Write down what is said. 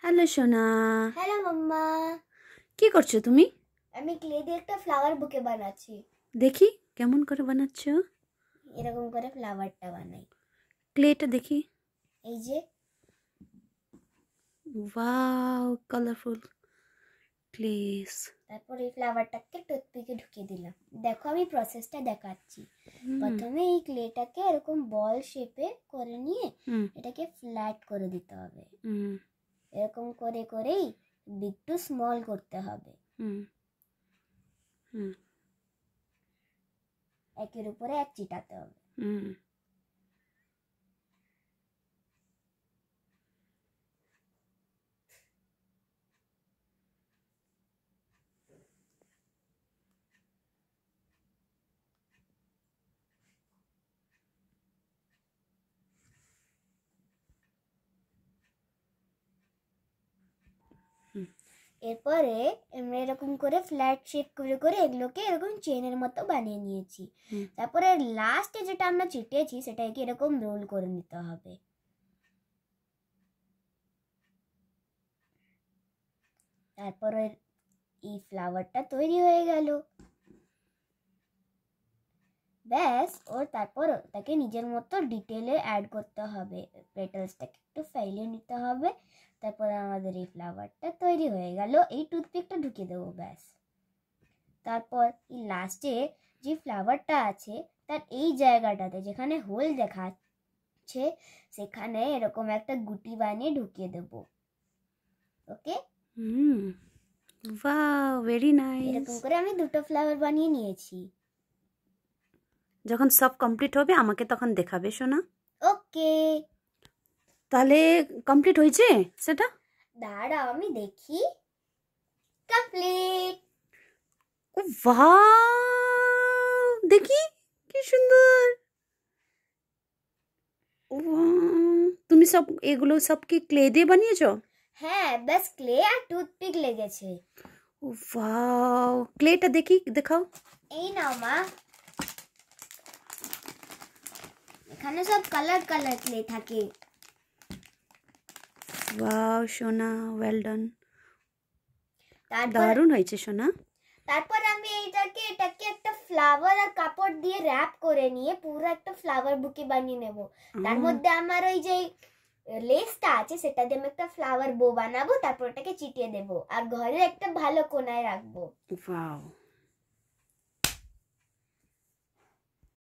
Hello সোনা, hello মাম্মা। কি করছো তুমি? আমি ক্লে দিয়ে একটা ফ্লাওয়ার বুকে বানাচ্ছি। দেখি কেমন করে বানাচ্ছ। এরকম করে ফ্লাওয়ারটা বানাই। ক্লেটা দেখি। এই যে ওয়াও, কালারফুল ক্লেস। তারপর এই ফ্লাওয়ারটাকে টুথপিকে ঢুকিয়ে দিলাম। দেখো আমি প্রসেসটা দেখাচ্ছি। প্রথমে এই ক্লেটাকে এরকম বল শেপে করে নিয়ে এটাকে ফ্ল্যাট করে দিতে হবে। এরকম করে করেই বিগ টু স্মল করতে হবে। একের উপরে এক চিটাতে হবে। এরপরে আমরা এরকম করে ফ্ল্যাট শেপ করে করে এগুলোকে এরকম চেনের মতো বানিয়ে নিয়েছি। তারপরে লাস্টে যেটা আমরা চিটিয়েছি সেটাকে এরকম রোল করে নিতে হবে। তারপরে এই ফ্লাওয়ারটা তৈরি হয়ে গেল। ব্যাস, ওর তারপর তাকে নিজের মতো ডিটেলে অ্যাড করতে হবে। পেটালসটাকে একটু ফাইলে নিতে হবে। তারপর আমাদের এই ফ্লাওয়ারটা তৈরি হয়ে গেল। এই টুথপিকটা ঢুকিয়ে দেবো, ব্যাস। তারপর এই লাস্টে যে ফ্লাওয়ারটা আছে তার এই জায়গাটাতে যেখানে হোল দেখাচ্ছে সেখানে এরকম একটা গুটি বানিয়ে ঢুকিয়ে দেব। ওকে, ওয়াও, ভেরি নাইস। এরকম করে আমি দুটো ফ্লাওয়ার বানিয়ে নিয়েছি। যখন সব কমপ্লিট হবে আমাকে তখন দেখাবে সোনা। ওকে, তাহলে কমপ্লিট হয়েছে সেটা? দাঁড়াও আমি দেখি। কমপ্লিট। ওয়াও, দেখি কি সুন্দর। তুমি সব এগুলো সব কি ক্লে দিয়ে বানিয়েছো? হ্যাঁ, ব্যাস ক্লে আর টুথপিক লেগেছে। ওয়াও, ক্লেটা দেখি, দেখাও। এই নাও মা, এখানে সব কালার কালার ক্লে থাকে। ওয়াও সোনা, ওয়েল ডান। তারপর দারুণ হয়েছে সোনা। তারপর আমি এটাকে একটা ফ্লাওয়ার আর কাপড় দিয়ে র‍্যাপ করে নিয়ে পুরো একটা ফ্লাওয়ার বুকে বানিয়ে নেব। তার মধ্যে আমার ওই যে লেসটা আছে সেটা দিয়ে আমি একটা ফ্লাওয়ার বো বানাবো। তারপর ওটাকে চিটিয়ে দেবো আর ঘরের একটা ভালো কোনায় রাখবো। ওয়াও।